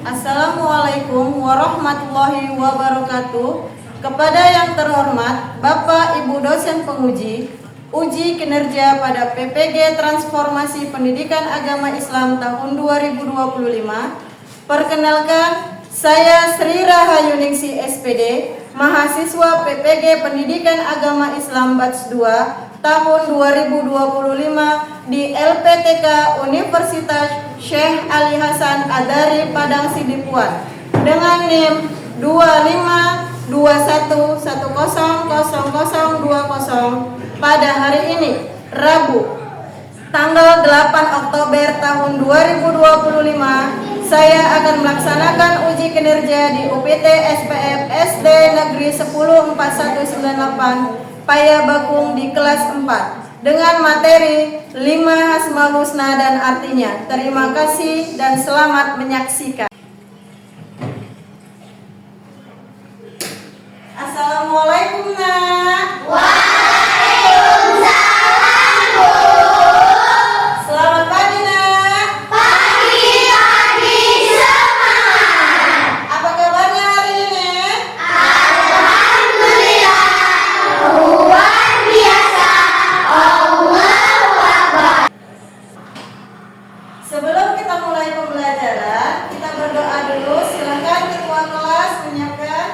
Assalamualaikum warahmatullahi wabarakatuh. Kepada yang terhormat Bapak Ibu dosen penguji, uji kinerja pada PPG Transformasi Pendidikan Agama Islam tahun 2025. Perkenalkan, saya Sri Rahayuningsi SPD, mahasiswa PPG Pendidikan Agama Islam Batch 2 tahun 2025 di LPTK Universitas Syekh Ali Hasan Adari Padang Siddipuan dengan NIM 2521100020 pada hari ini, Rabu, tanggal 8 Oktober tahun 2025. Saya akan melaksanakan uji kinerja di UPT SPF SD Negeri 104198 Payabakung di kelas 4 dengan materi 5 Asmaul Husna dan artinya. Terima kasih dan selamat menyaksikan. Assalamualaikum nak. Waalaikumsalam Bu. Selamat pagi nak. Pagi semangat. Apa kabarnya hari ini? Alhamdulillah luar biasa. Allahu Akbar. Sebelum kita mulai pembelajaran, kita berdoa dulu. Silakan ketua kelas menyiapkan.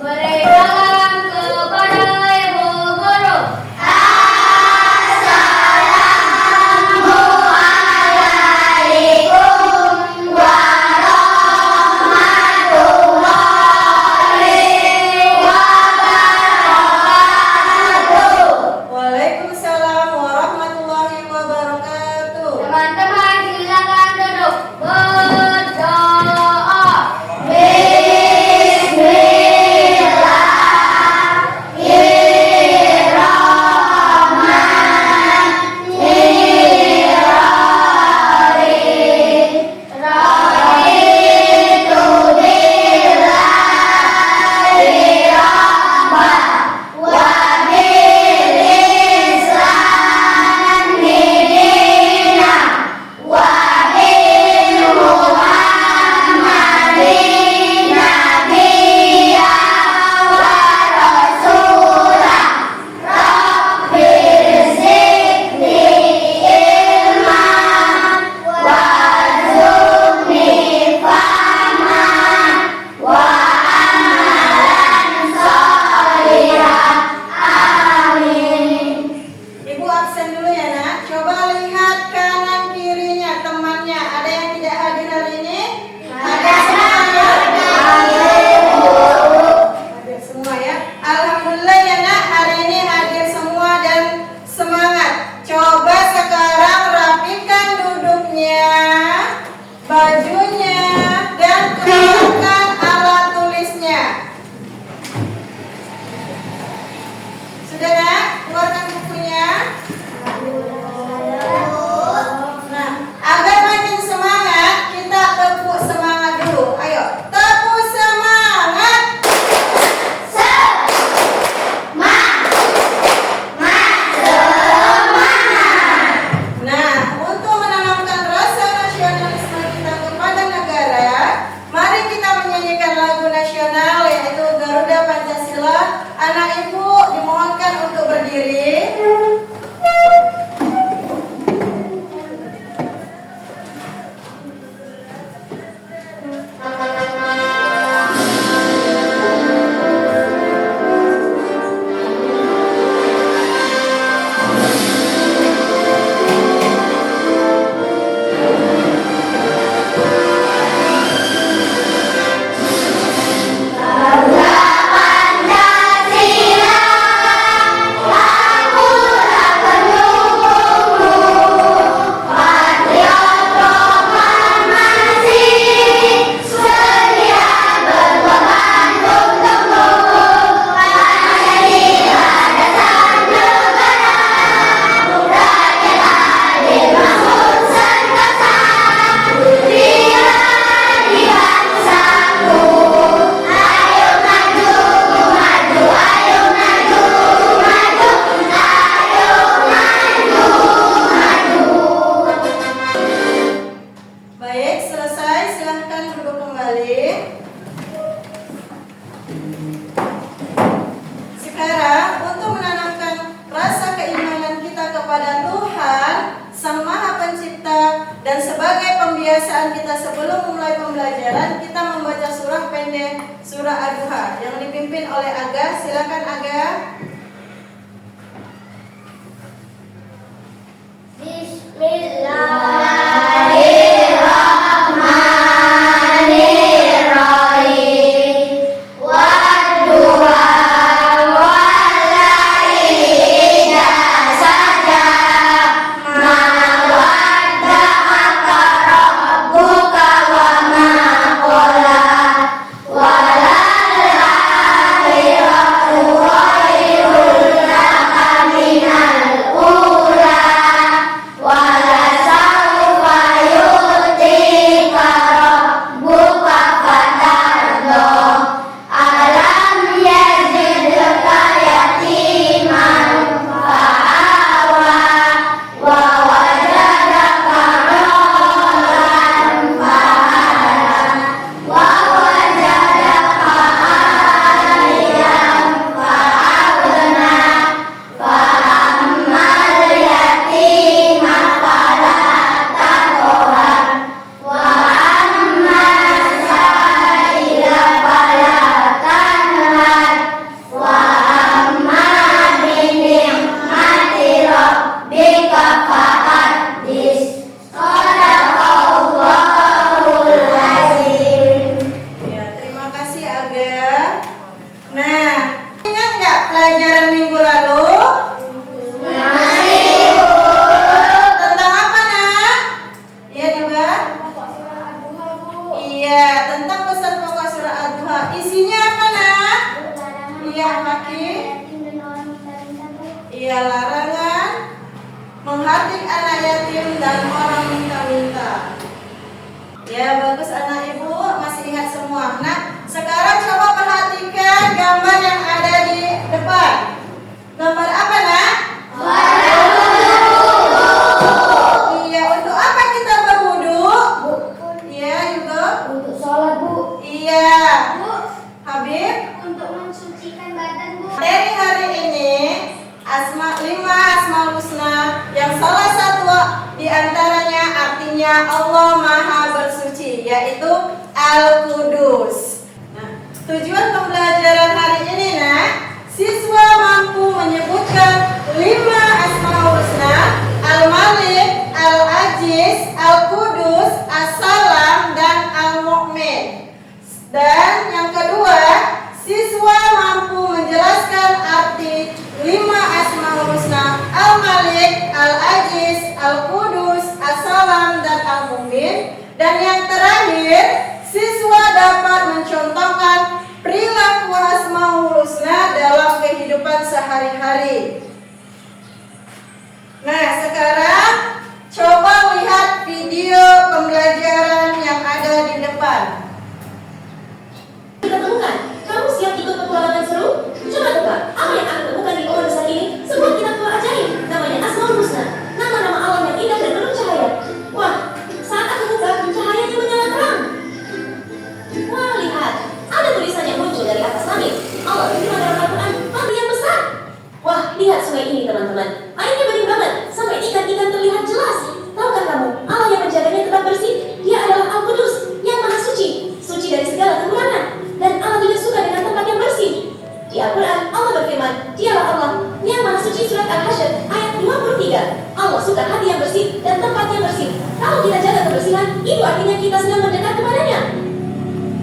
Berikan kepada Ibu Guru. Assalamualaikum warahmatullahi wabarakatuh. Waalaikumsalam warahmatullahi wabarakatuh. Teman-teman silakan duduk berdoa. Ibu absen dulu ya nak. Coba lihat kanan kirinya temannya. Ada yang tidak hadir hari ini? Ada semua ya? Hadir semua ya. Alhamdulillah ya nak. Hari ini hadir semua dan semangat. Coba sekarang rapikan duduknya, bajunya, dan keluarkan alat tulisnya. Sudah nak? Keluarkan bukunya. Tuhan, Sang Maha Pencipta, dan sebagai pembiasaan kita sebelum memulai pembelajaran, kita membaca surah pendek, surah Ad-Duha, yang dipimpin oleh Aga. Silakan Aga. Bismillahirrahmanirrahim. Wadduha wallaili idza saja. Ma wadda'aka rabbuka wa ma qala. Walal akhiratu khairul laka minal ula. Walasawfa yu'tika rabbuka fatarda. Alam yajidka yatiman fa'awa. Wa wajadaka dhallan fahada. Wa wajadaka ailan fa'aghna. Fa'ammal yatima fala taqhar. Wa ammal sa'ila fala tanhar. Wa amma bi ni'mati rabbika fahaddits. Shadaqallahul azim. Ya, terima kasih Aga. Nah, ingat nggak pelajaran minggu lalu? Tentang apa, Nak? Iya, Diba? Iya, tentang pesan pokok surah Ad-Duha. Isinya apa, Nak? Iya, Maki. Iya, larangan menghardik anak yatim dan orang minta-minta. Ya, bagus anak ibu, masih ingat semua. Nah, sekarang coba perhatikan gambar yang ada di depan. Gambar apa, Nak? Iya, untuk apa kita berwudu? Iya, Yugo. Untuk sholat, Bu. Iya, Habib. Untuk mensucikan badan, Bu. Dari hari ini, 5 Asmaul Husna yang salah satu di antaranya artinya Allah Maha Bersuci, yaitu Al-Qudus. Nah, tujuan pembelajaran hari ini, Nak, siswa mampu menyebutkan 5 Asmaul Husna: Al-Malik, Al-Aziz, Al-Qudus, As-Salam, dan Al-Mu'min. Dan yang kedua, siswa mampu menjelaskan arti 5 Asmaul Husna: Al-Malik, Al-Aziz, Al-Qudus, As-Salam, dan Al-Mu'min. Dan yang terakhir, siswa dapat mencontohkan perilaku Asmaul Husna dalam kehidupan sehari-hari. Nah, sekarang coba lihat video pembelajaran yang ada di depan. Kita temukan. Kamu siap ikut petualangan seru? Coba tebak, apa yang aku temukan di pohon besar ini? Sebuah kitab tua ajaib, namanya Asmaul Husna. Nama-nama Allah yang indah dan penuh cahaya. Wah, saat aku buka, cahayanya menyala terang. Wah, lihat, ada tulisan yang muncul dari atas langit. Allah berfirman dalam Al-Quran, "Mati yang besar." Wah, lihat sungai ini, teman-teman. Airnya bening banget, sampai ikan-ikan terlihat jelas. Tahukah kamu, Allah yang menjaganya tetap bersih. Dia adalah Al-Qudus, yang maha suci, suci dari segala kekurangan. Dan Allah juga suka dengan tempat yang bersih. Di Al-Quran, Allah berfirman, "Dialah Allah yang maha suci." Surat Al-Hasyr ayat 23. Allah suka hati yang bersih dan tempat yang bersih. Kalau kita jaga kebersihan, itu artinya kita sedang mendekat kepadanya.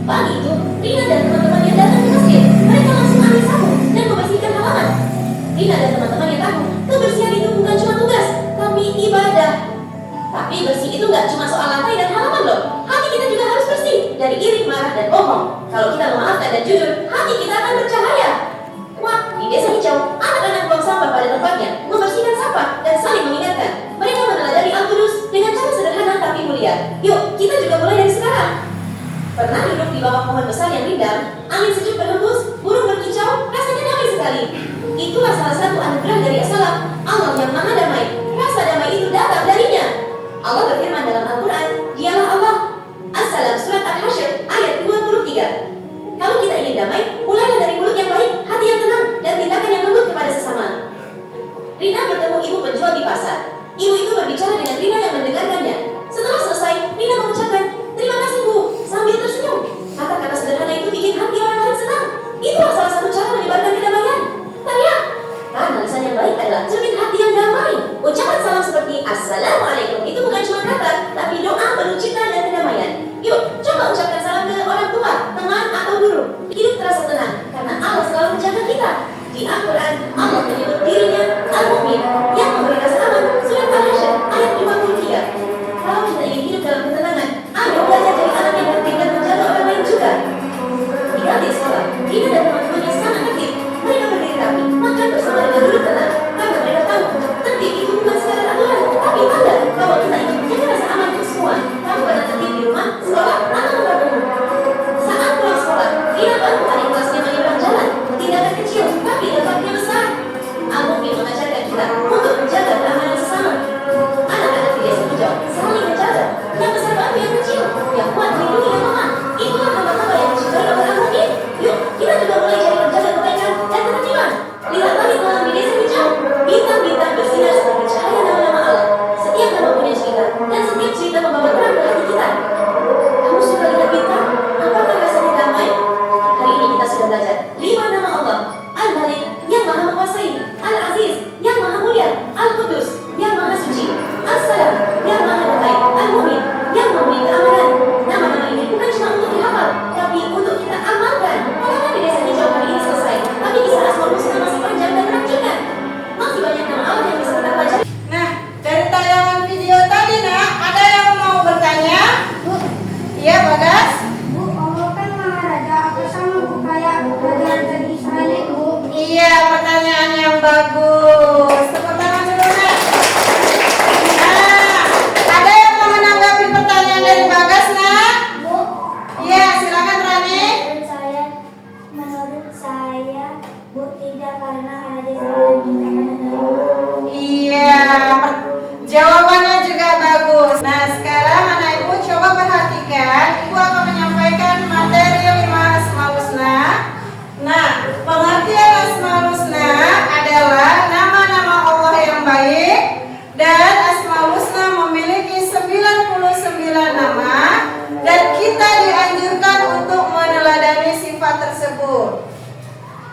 Pagi itu, Rina dan teman-temannya datang ke masjid. Mereka langsung ambil sapu dan membersihkan halaman. Rina dan teman-temannya tahu, kebersihan itu bukan cuma tugas, tapi ibadah. Tapi bersih itu nggak cuma soal lantai dan halaman loh. Hati kita juga harus bersih dari iri, marah, dan bohong. Kalau kita memaafkan dan jujur, hati kita akan bercahaya. Wah, di desa hijau, anak-anak buang sampah pada tempatnya, membersihkan sampah dan saling mengingatkan. Mereka meneladani Al-Qudus dengan cara sederhana tapi mulia. Yuk, kita juga mulai dari sekarang. Pernah duduk di bawah pohon besar yang rindang, angin sejuk berhembus, burung berkicau, rasanya damai sekali. Itulah salah satu anugerah dari As-Salam, Allah yang maha damai. Rasa damai itu datang darinya. Allah berfirman dalam Al-Quran, "Dialah Allah." As-Salam, surat Al-Hasyr ayat 23. Kalau kita ingin damai, mulailah dari mulut yang baik, hati yang tenang, dan tindakan yang lembut kepada sesama. Rina bertemu ibu penjual di pasar. Ibu itu berbicara dengan Rina yang mendengarkannya. Setelah selesai, Rina mengucapkan, "Terima kasih Bu," sambil tersenyum. Kata-kata sederhana itu bikin hati orang lain senang. Itulah salah satu cara menyebarkan kedamaian. Teriak. Karena lisan yang baik adalah cermin hati yang damai. Ucapan salam seperti Assalamualaikum itu bukan cuma kata, tapi doa penuh cinta dan kedamaian. Yuk, coba ucapkan salam ke orang tua, teman, atau guru. Hidup terasa tenang, karena Allah selalu menjaga kita. Di Al-Quran, Allah menyebut dirinya Al-Mu'min, yang memberi rasa aman. Surat Al-Hasyr, ayat 53. Kalau kita ingin hidup dalam ketenangan, ayo belajar dari anak yang tertib dan menjaga orang lain juga. Di kantin sekolah, Rina dan teman-temannya sangat tertib. Mereka berdiri rapi, makan bersama dengan duduk tenang, karena mereka tahu tertib itu bukan sekadar aturan, tapi tanda bahwa kita ingin menjaga rasa aman untuk semua. Kamu pada tertib di rumah, sekolah, atau tempat umum. Saat pulang sekolah, Rina baru tadi kelasnya menyeberang jalan. Tindakan kecil, tapi dampaknya besar. Al-Mu'min mengajarkan kita untuk menjaga keamanan sesama. Anak-anak tidak sejauh saling menjaga. Yang besar bantu yang kecil, yang kuat melindungi yang lemah. Itulah hamba-hamba yang dicintai oleh Al-Mu'min. Yuk, kita juga mulai jadi penjaga kebaikan dan ketertiban. Lihat langit malam di desa hijau. Bintang-bintang bersinar seperti cahaya nama-nama Allah. Setiap nama punya cerita, dan setiap cerita membawa terang ke hati kita. Kamu suka lihat bintang? Apakah rasanya damai? Hari ini kita sudah belajar 5 nama Allah. Al-Malik, yang maha menguasai. Al-Aziz, yang maha mulia. Al-Qudus, yang maha suci. As-Salam, yang maha damai. Al-Mu'min, yang memberi keamanan. Nama-nama ini bukan cuma untuk dihafal, tapi untuk kita amalkan. Karena di desa hijau hari ini selesai, tapi kisah Asmaul Husna masih panjang dan menakjubkan. Masih banyak nama Allah yang bisa kita pelajari. Nah, dari tayangan video tadi nak, ada yang mau bertanya? Bu, Iya, Bagas? Bu, Allah kan Maharaja, apa sama Bu kayak Raja di Israel, Bu? Iya, pertanyaan yang bagus. Tepuk tangan dulu, nak. Nah, ada yang mau menanggapi pertanyaan dari Bagas, nak? Bu, Iya, silakan Rani. menurut saya, Bu, tidak karena Raja Israel dikatakan dari Iya, jawabannya juga bagus. Nah, sekarang anak ibu coba perhatikan. Ibu akan menyampaikan materi 5 Asmaul Husna. Nah, pengertian Asmaul Husna adalah nama-nama Allah yang baik, dan Asmaul Husna memiliki 99 nama, dan kita dianjurkan untuk meneladani sifat tersebut.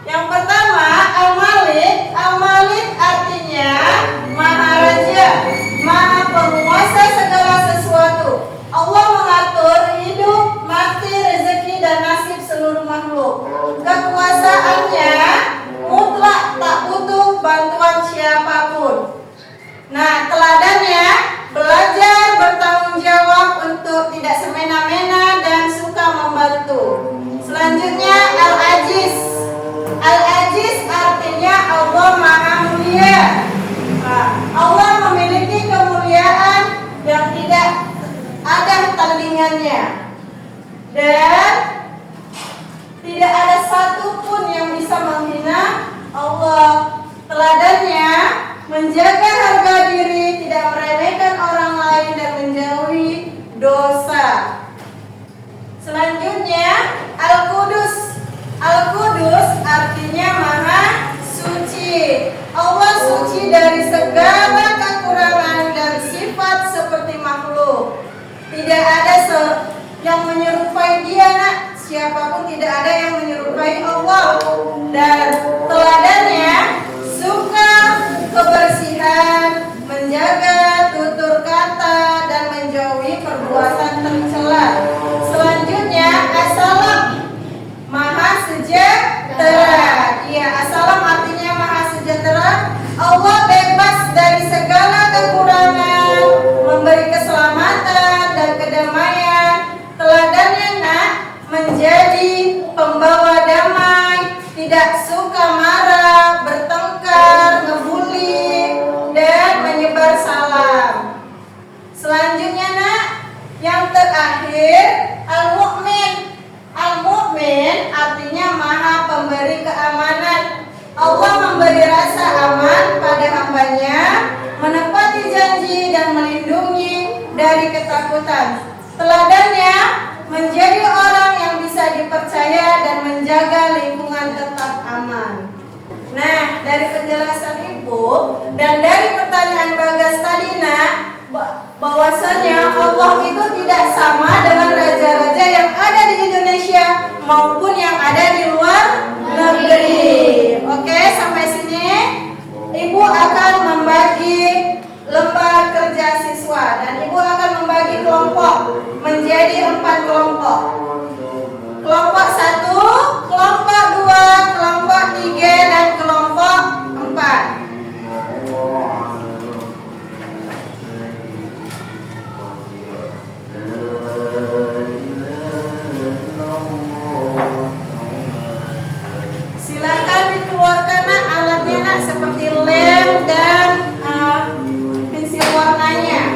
Yang pertama, Al-Malik. Al-Malik artinya Maharaja, Maha Penguasa segala sesuatu. Allah mengatur hidup, mati, rezeki, dan nasib seluruh makhluk. Kekuasaannya mutlak, tak butuh bantuan siapapun. Nah, teladannya belajar bertanggung jawab untuk tidak semena-mena dan suka membantu. Selanjutnya Al-Aziz. Al-Aziz artinya Allah Maha Mulia. Nah, Allah memiliki kemuliaan yang tidak ada tandingannya, dan tidak ada satupun yang bisa menghina Allah. Teladannya menjaga harga diri, tidak meremehkan orang lain, dan menjauhi dosa. Selanjutnya Al-Qudus. Al-Qudus artinya Maha Suci. Allah suci dari segala kekurangan dan sifat seperti makhluk. Tidak ada yang menyerupai Dia, nak. Siapapun tidak ada yang menyerupai Allah. Dan teladannya suka kebersihan, menjaga tutur kata, dan menjauhi perbuatan tercela. Selanjutnya As-Salam, Maha Sejahtera. Iya, As-Salam artinya Maha Sejahtera. Allah bebas dari segala kekurangan, memberi keselamatan dan kedamaian. Teladannya, nak, menjadi pembawa damai, tidak suka marah, bertengkar, ngebully, dan menyebar salam. Selanjutnya, nak, yang terakhir Al-Mu'min. Al-Mu'min artinya Maha Pemberi keamanan. Allah memberi rasa aman pada hambanya, menepati janji, dan melindungi dari ketakutan. Teladannya menjadi orang yang bisa dipercaya dan menjaga lingkungan tetap aman. Nah, dari penjelasan Ibu dan dari pertanyaan Bagas tadi, bahwasanya Allah itu tidak sama dengan raja-raja yang ada di Indonesia maupun yang ada di luar negeri. Oke, sampai sini Ibu akan membagi lembar kerja siswa dan Ibu akan membagi kelompok menjadi 4 kelompok. Kelompok 1, kelompok 2, kelompok 3, dan kelompok 4. Silakan dikeluarkan alatnya seperti lem dan pensil warnanya.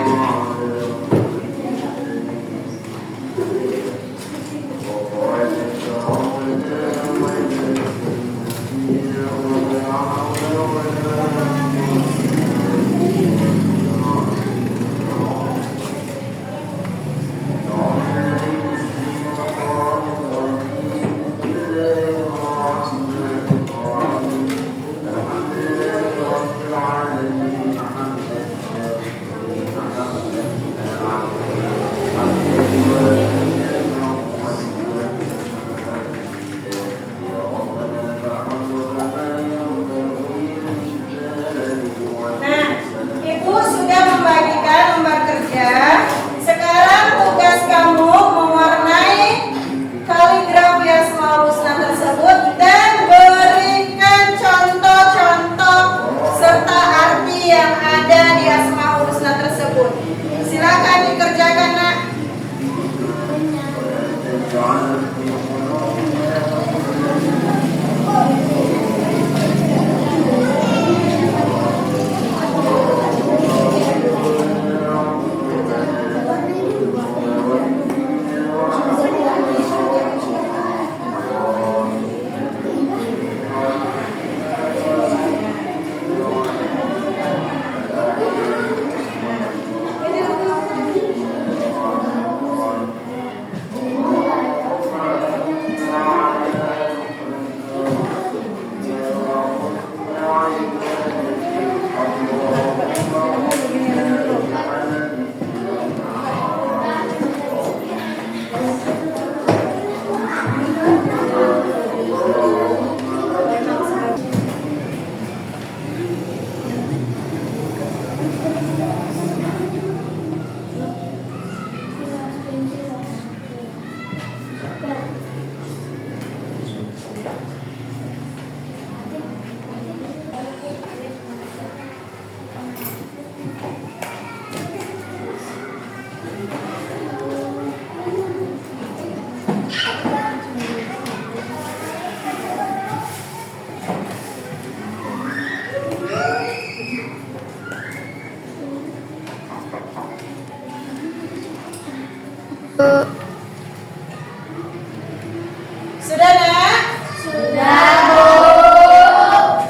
Sudah, Nak? Sudah, Bu.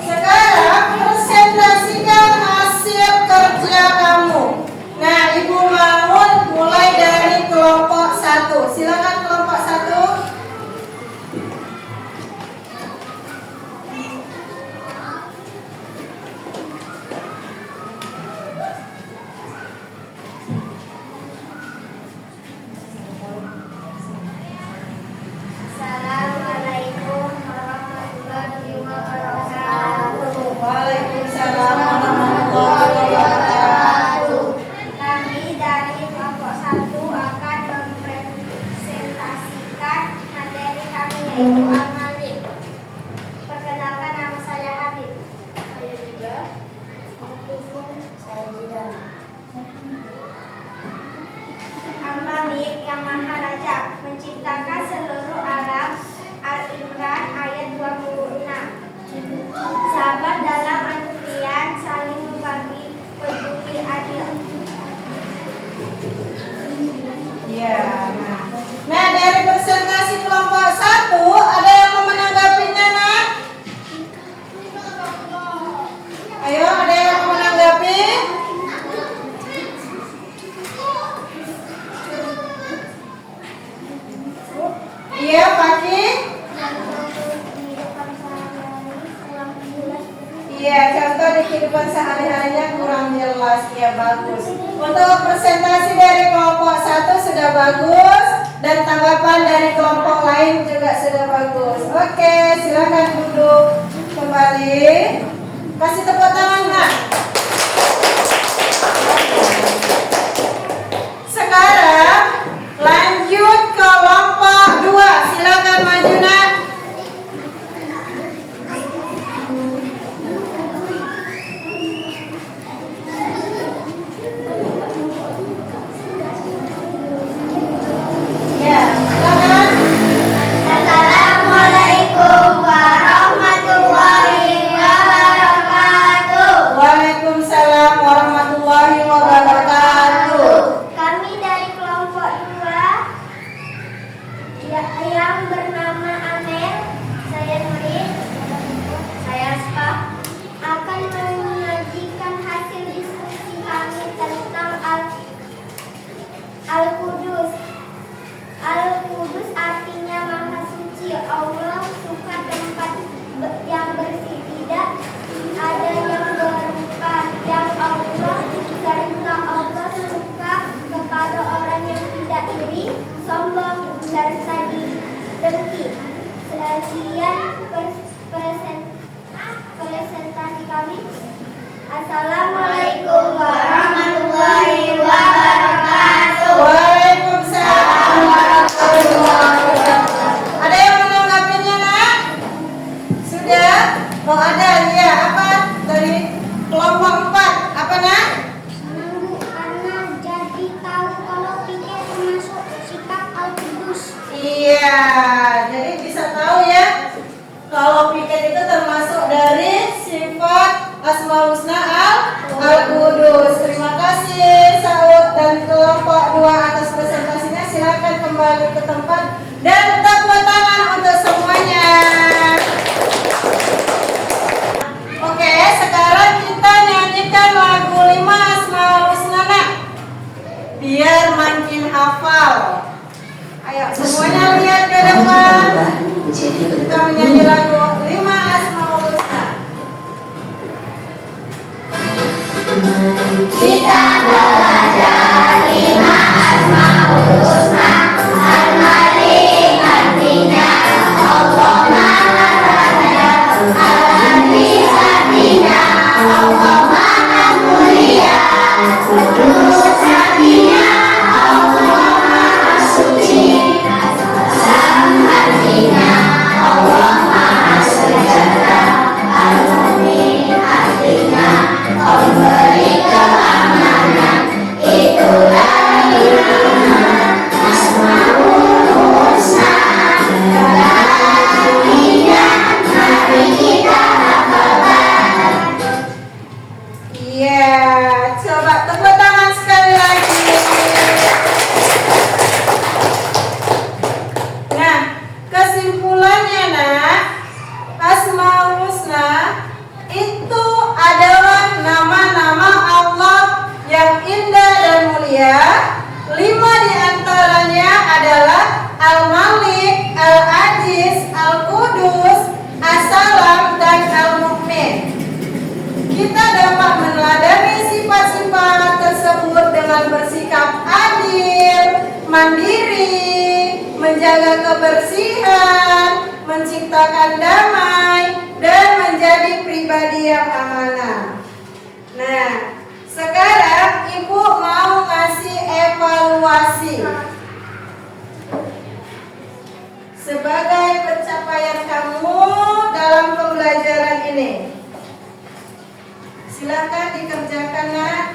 Sekarang presentasikan hasil kerja kamu. Nah, Ibu mau mulai dari kelompok 1. Silakan kelompok 1. Assalamualaikum warahmatullahi wabarakatuh. Waalaikumsalam warahmatullahi wabarakatuh. Kami dari kelompok 1 akan mempresentasikan materi kami yaitu Al-Malik. Perkenalkan, nama saya Habib. Saya juga. Saya juga. Al-Malik yang Maha Raja menciptakan seluruh alam. Al-Imran ayat 26. Sahabat dalam artian saling membagi, peduli, adil. Ya, nah dari presentasi kelompok 1 ada yang kehidupan sehari-harinya kurang jelas. Ya bagus. Untuk presentasi dari kelompok 1 sudah bagus dan tanggapan dari kelompok lain juga sudah bagus. Oke, silakan duduk kembali. Kasih tepuk tangan, Nak. Sekarang lanjut ke kelompok 2. Silakan maju, Nak. Ya, silakan. Assalamualaikum warahmatullahi wabarakatuh. Waalaikumsalam warahmatullahi wabarakatuh. Kami dari kelompok 2 yang bernama Amel, saya Nurin, saya Aspa, akan menyajikan hasil diskusi kami tentang Al-Qudus. Al-Qudus artinya Maha Suci. Allah suka tempat yang bersih, tidak ada yang berupa yang Allah, serta Allah suka kepada orang yang tidak iri, sombong, serta dengki. Sekian presentasi kami. Assalamualaikum warahmatullahi wabarakatuh. Waalaikumsalam warahmatullahi wabarakatuh. Ada yang menanggapinya, Nak? Sudah? Oh ada, ya. Apa? Dari kelompok 4. Apa, Nak? Karena jadi tahu kalau pikir termasuk sikap Al-Qudus. Iya, jadi bisa tahu ya kalau piket itu termasuk dari sifat Asmaul Husna Al-Qudus. Terima kasih Saud dan kelompok 2 atas presentasinya. Silakan kembali ke tempat dan tepuk tangan untuk semuanya. Oke, sekarang kita nyanyikan lagu 5 Asmaul Husna, Nak. Biar makin hafal. Ayo semuanya lihat ke depan. Kita menyanyi lagu 5 Asmaul Husna. Kita belajar 5 Asmaul Husna. Al-Malik artinya Allah Maha Raja. Al-Aziz artinya Allah Maha Mulia. Qudus artinya Allah Maha Suci. Salam artinya Allah Maha Sejahtera. Al-Mu'min artinya pemberi keamanan. Itulah 5 Asmaul Husna. Dalam dunia mari kita hafalkan. Iya, coba tepuk tangan sekali lagi. Nah, kesimpulannya, Nak, Asmaul Husna itu adalah nama-nama Allah yang indah dan mulia. 5 diantaranya adalah Al-Malik, Al-Aziz, Al-Qudus, As-Salam, dan Al-Mu'min. Kita dapat meneladani sifat-sifat tersebut dengan bersikap adil, mandiri, menjaga kebersihan, menciptakan damai, dan menjadi pribadi yang amanah. Nah, sekarang Ibu mau ngasih evaluasi sebagai pencapaian kamu dalam pembelajaran ini. Silakan dikerjakan, Nak.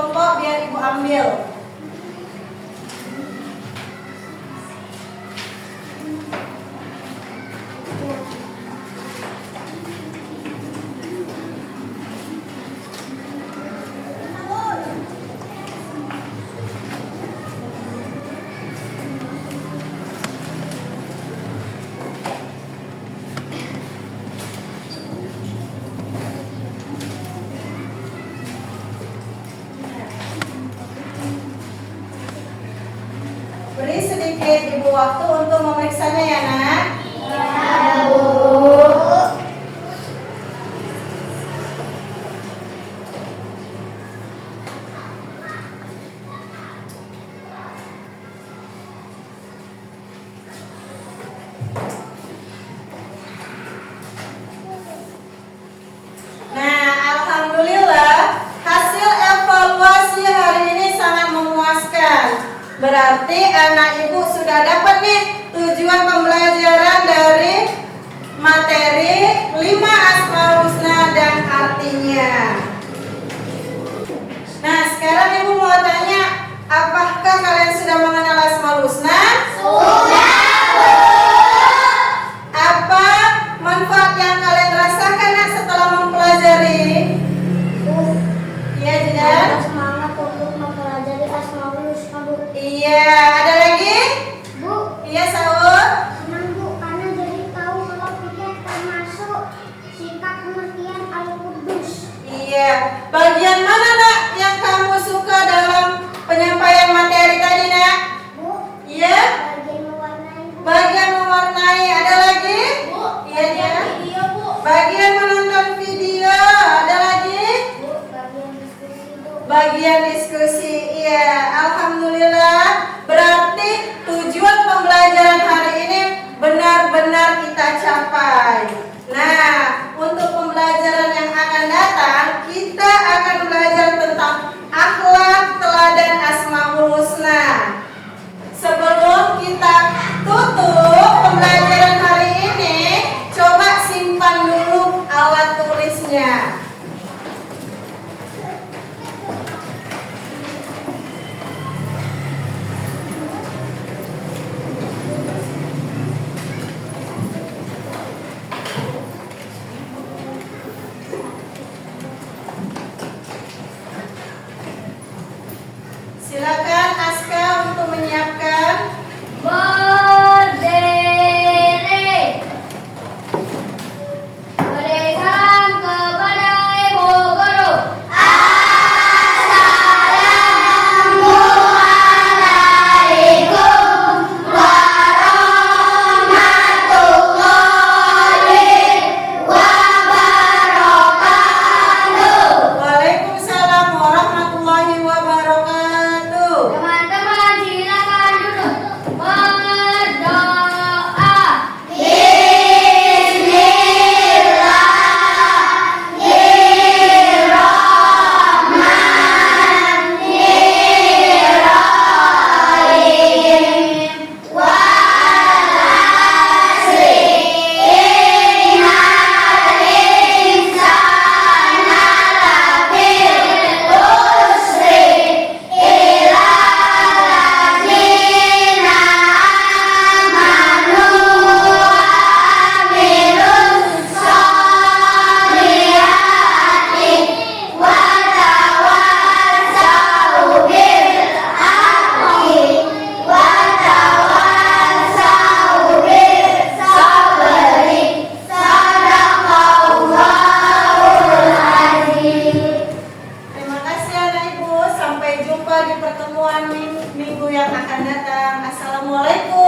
kelompok biar ibu ambil. Beri sedikit ibu waktu untuk memeriksanya ya nak. Ya, Bu. Nah, alhamdulillah hasil evaluasi hari ini sangat memuaskan. Berarti anak ibu sudah dapat nih tujuan pembelajaran dari materi 5 Asmaul Husna dan artinya. Nah, sekarang ibu mau tanya, apakah kalian sudah mengenal Asmaul Husna? Sudah, Bu. Apa manfaat yang kalian rasakan nak setelah mempelajari? Bu, Iya, ada tidak? semangat untuk mempelajari Asmaul Husna, Bu. Iya, ada lagi? Bu, Iya, Saud. senang Bu karena jadi tahu kalau kita termasuk sifat pengertian Al-Qudus. Iya, bagian mana nak yang kamu suka dalam penyampaian materi tadi nak? Bu, Iya, bagian mewarnai, Bu. bagian mewarnai. Ada lagi? Bu, Iya, bagian iya. video, Bu. Bagian menonton video. Ada lagi? Bu, bagian diskusi, Bu. Bagian diskusi. Iya, alhamdulillah. Berarti tujuan pembelajaran hari ini benar-benar kita capai. Nah, untuk pembelajaran yang akan datang, kita akan belajar tentang akhlak teladan Asmaul Husna. Sebelum kita tutup pembelajaran hari ini, coba simpan dulu alat tulisnya. Silakan Aska untuk menyiapkan. Berdiri. Beri salam kepada Ibu Guru. Assalamualaikum warahmatullahi wabarakatuh. Waalaikumsalam warahmatullahi wabarakatuh. Teman-teman silakan duduk. Berdoa. Terima kasih anak ibu. Sampai jumpa di pertemuan minggu yang akan datang. Assalamualaikum.